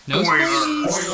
No spoilies!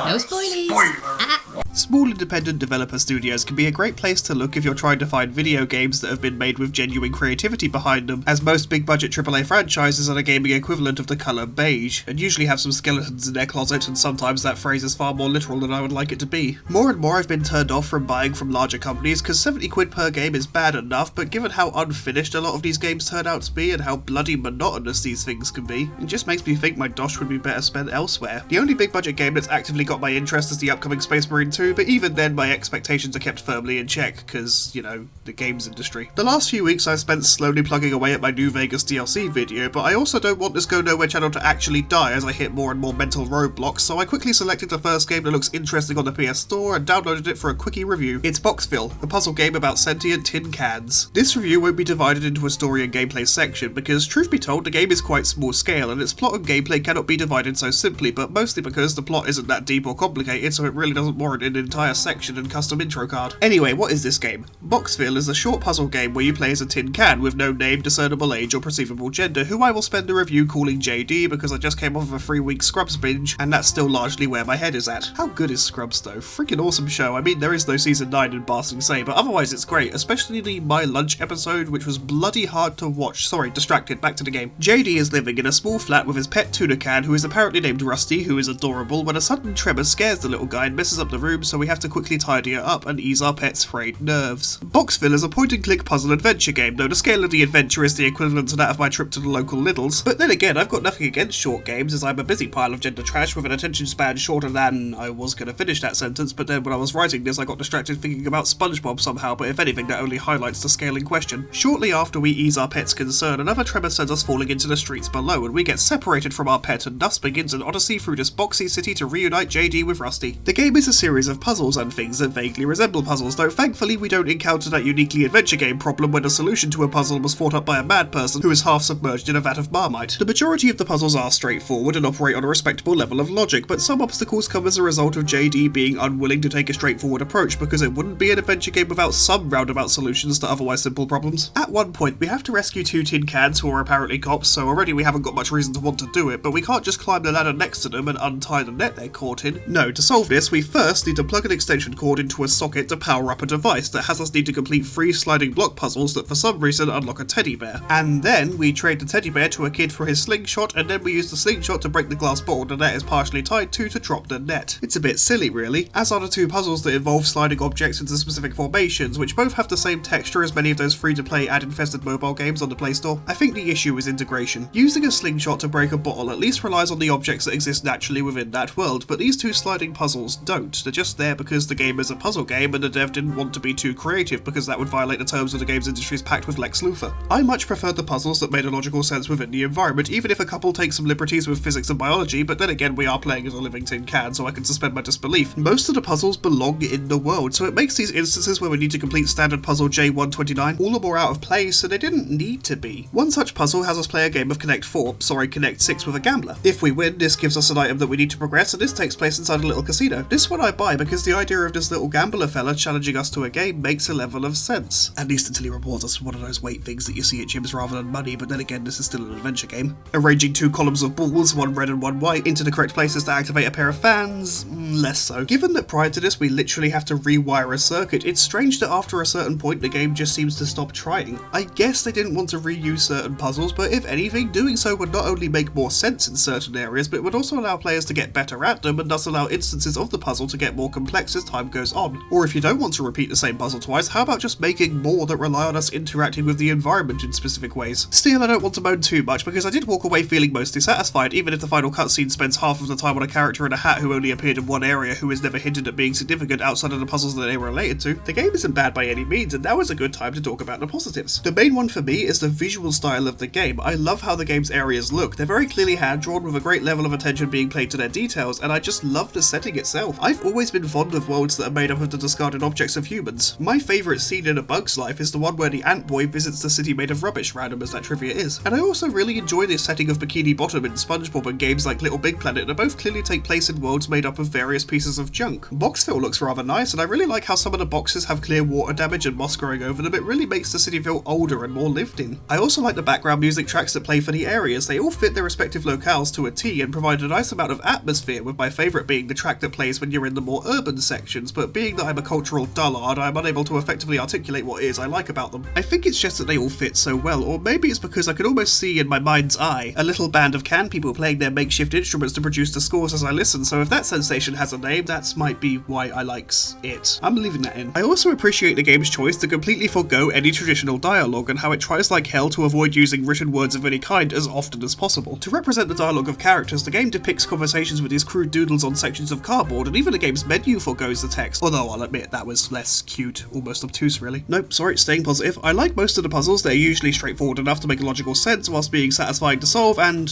No spoilies! Small independent developer studios can be a great place to look if you're trying to find video games that have been made with genuine creativity behind them, as most big budget AAA franchises are the gaming equivalent of the colour beige, and usually have some skeletons in their closet, and sometimes that phrase is far more literal than I would like it to be. More and more I've been turned off from buying from larger companies, because 70 quid per game is bad enough, but given how unfinished a lot of these games turn out to be and how bloody monotonous these things can be, it just makes me think my dosh would be better spent elsewhere. The only big budget game that's actively got my interest is the upcoming Space Marine 2, but even then my expectations are kept firmly in check, because, you know, the games industry. The last few weeks I've spent slowly plugging away at my New Vegas DLC video, but I also don't want this Go Nowhere channel to actually die as I hit more and more mental roadblocks, so I quickly selected the first game that looks interesting on the PS Store and downloaded it for a quickie review. It's Boxville, a puzzle game about sentient tin cans. This review won't be divided into a story and gameplay section, because truth be told, the game is quite small scale and its plot and gameplay cannot be divided so simply, but mostly because the plot isn't that deep or complicated, so it really doesn't warrant an entire section and custom intro card. Anyway, what is this game? Boxville is a short puzzle game where you play as a tin can with no name, discernible age or perceivable gender, who I will spend the review calling JD because I just came off of a 3-week Scrubs binge, and that's still largely where my head is at. How good is Scrubs though? Freaking awesome show. I mean, there is no season 9 in passing say, but otherwise it's great, especially the My Lunch episode, which was bloody hard to watch. Sorry, distracted, back to the game. JD is living in a small flat with his pet tuna can, who is apparently named Rusty, who is adorable, when a sudden tremor scares the little guy and messes up the room, so we have to quickly tidy it up and ease our pet's frayed nerves. Boxville is a point-and-click puzzle adventure game, though the scale of the adventure is the equivalent to that of my trip to the local Lidl's. But then again, I've got nothing against short games, as I'm a busy pile of gender trash with an attention span shorter than... I was going to finish that sentence, but then when I was writing this I got distracted thinking about SpongeBob somehow, but if anything that only highlights the scale in question. Shortly after we ease our pet's concern, another tremor sends us falling into the streets below, and we get separated from our pet, and thus begins an odyssey through this boxy city to reunite JD with Rusty. The game is a series of puzzles and things that vaguely resemble puzzles, though thankfully we don't encounter that uniquely adventure game problem when the solution to a puzzle was thought up by a mad person who is half submerged in a vat of Marmite. The majority of the puzzles are straightforward and operate on a respectable level of logic, but some obstacles come as a result of JD being unwilling to take a straightforward approach, because it wouldn't be an adventure game without some roundabout solutions to otherwise simple problems. At one point we have to rescue 2 tin cans who are apparently cops, so already we haven't got much reason to want to do it, but we can't just climb the ladder next to them and untie the net they're caught in. No, to solve this we first need to plug an extension cord into a socket to power up a device that has us need to complete 3 sliding block puzzles that for some reason unlock a teddy bear. And then we trade the teddy bear to a kid for his slingshot, and then we use the slingshot to break the glass bottle the net is partially tied to drop the net. It's a bit silly really, as are the 2 puzzles that involve sliding objects into specific formations, which both have the same texture as many of those free-to-play ad-infested mobile games on the Play Store. I think the issue is integration. Using a slingshot to break a bottle at least relies on the objects that exist naturally within that world, but these 2 sliding puzzles don't. They're just there because the game is a puzzle game and the dev didn't want to be too creative, because that would violate the terms of the games industry's pact with Lex Luthor. I much preferred the puzzles that made a logical sense within the environment, even if a couple take some liberties with physics and biology, but then again we are playing as a living tin can, so I can suspend my disbelief. Most of the puzzles belong in the world, so it makes these instances where we need to complete standard puzzle J129 all the more out of place, so they didn't need to be. One such puzzle has us play a game of Connect 6 with a gambler. If we win, this gives us an item that we need to progress, and this takes place inside a little casino. This one I buy because the idea of this little gambler fella challenging us to a game makes a level of sense. At least until he rewards us for one of those weight things that you see at gyms rather than money, but then again this is still an adventure game. Arranging 2 columns of balls, one red and one white, into the correct places to activate a pair of fans, less so. Given that prior to this we literally have to rewire a circuit, it's strange that after a certain point the game just seems to stop trying. I guess they didn't want to reuse certain puzzles, but if anything, doing so would not only make more sense in certain areas, but would also allow players to get better at them and thus allow instances of the puzzle to get more complex as time goes on. Or if you don't want to repeat the same puzzle twice, how about just making more that rely on us interacting with the environment in specific ways? Still, I don't want to moan too much, because I did walk away feeling mostly satisfied, even if the final cutscene spends half of the time on a character in a hat who only appeared in one area who is never hinted at being significant outside of the puzzles that they were related to. The game isn't bad by any means, and now is a good time to talk about the positives. The main one for me is the visual style of the game. I love how the game's areas look. They're very clearly hand-drawn with a great level of attention being paid to their details, and I just love the setting itself. I've always always been fond of worlds that are made up of the discarded objects of humans. My favourite scene in A Bug's Life is the one where the ant boy visits the city made of rubbish, random as that trivia is. And I also really enjoy this setting of Bikini Bottom in SpongeBob, and games like Little Big Planet that both clearly take place in worlds made up of various pieces of junk. Boxville looks rather nice, and I really like how some of the boxes have clear water damage and moss growing over them. It really makes the city feel older and more lived in. I also like the background music tracks that play for the areas. They all fit their respective locales to a T and provide a nice amount of atmosphere, with my favourite being the track that plays when you're in the more urban sections, but being that I'm a cultural dullard, I'm unable to effectively articulate what it is I like about them. I think it's just that they all fit so well, or maybe it's because I can almost see in my mind's eye a little band of can people playing their makeshift instruments to produce the scores as I listen, so if that sensation has a name, that might be why I likes it. I'm leaving that in. I also appreciate the game's choice to completely forego any traditional dialogue, and how it tries like hell to avoid using written words of any kind as often as possible. To represent the dialogue of characters, the game depicts conversations with these crude doodles on sections of cardboard, and even the game's menu forgoes the text, although I'll admit that was less cute, almost obtuse really. Nope, sorry, staying positive. I like most of the puzzles. They're usually straightforward enough to make logical sense whilst being satisfying to solve, and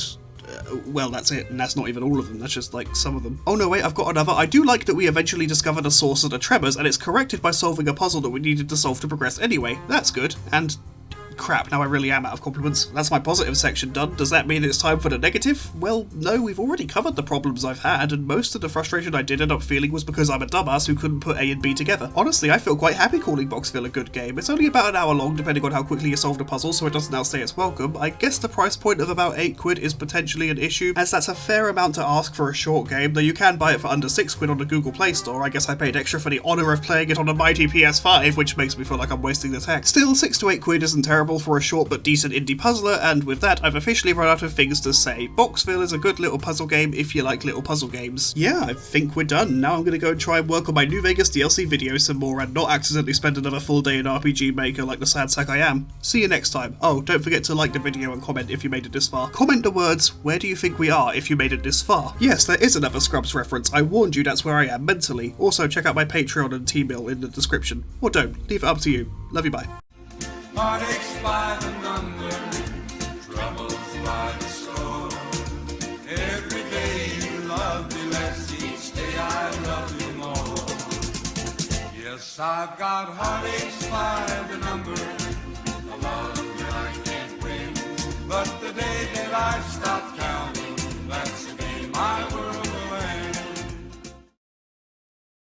well, that's it, and that's not even all of them, that's just like some of them. Oh no, wait, I've got another. I do like that we eventually discover the source of the tremors, and it's corrected by solving a puzzle that we needed to solve to progress anyway. That's good. And crap, now I really am out of compliments. That's my positive section done. Does that mean it's time for the negative? Well, no, we've already covered the problems I've had, and most of the frustration I did end up feeling was because I'm a dumbass who couldn't put A and B together. Honestly, I feel quite happy calling Boxville a good game. It's only about an hour long, depending on how quickly you solve the puzzle, so it doesn't outstay its welcome. I guess the price point of about £8 is potentially an issue, as that's a fair amount to ask for a short game, though you can buy it for under £6 on the Google Play Store. I guess I paid extra for the honour of playing it on a mighty PS5, which makes me feel like I'm wasting the tech. Still, £6 to £8 isn't terrible for a short but decent indie puzzler, and with that I've officially run out of things to say. Boxville is a good little puzzle game if you like little puzzle games. Yeah, I think we're done. Now I'm gonna go and try and work on my New Vegas DLC video some more and not accidentally spend another full day in RPG Maker like the sad sack I am. See you next time. Oh, don't forget to like the video and comment if you made it this far. Comment the words, "Where do you think we are?" if you made it this far. Yes, there is another Scrubs reference. I warned you that's where I am mentally. Also, check out my Patreon and T-Mill in the description. Or don't. Leave it up to you. Love you, bye. Heartaches by the number, troubles by the score. Every day you love me less, each day I love you more. Yes, I've got heartaches by the number, a love that I can't win. But the day that I stop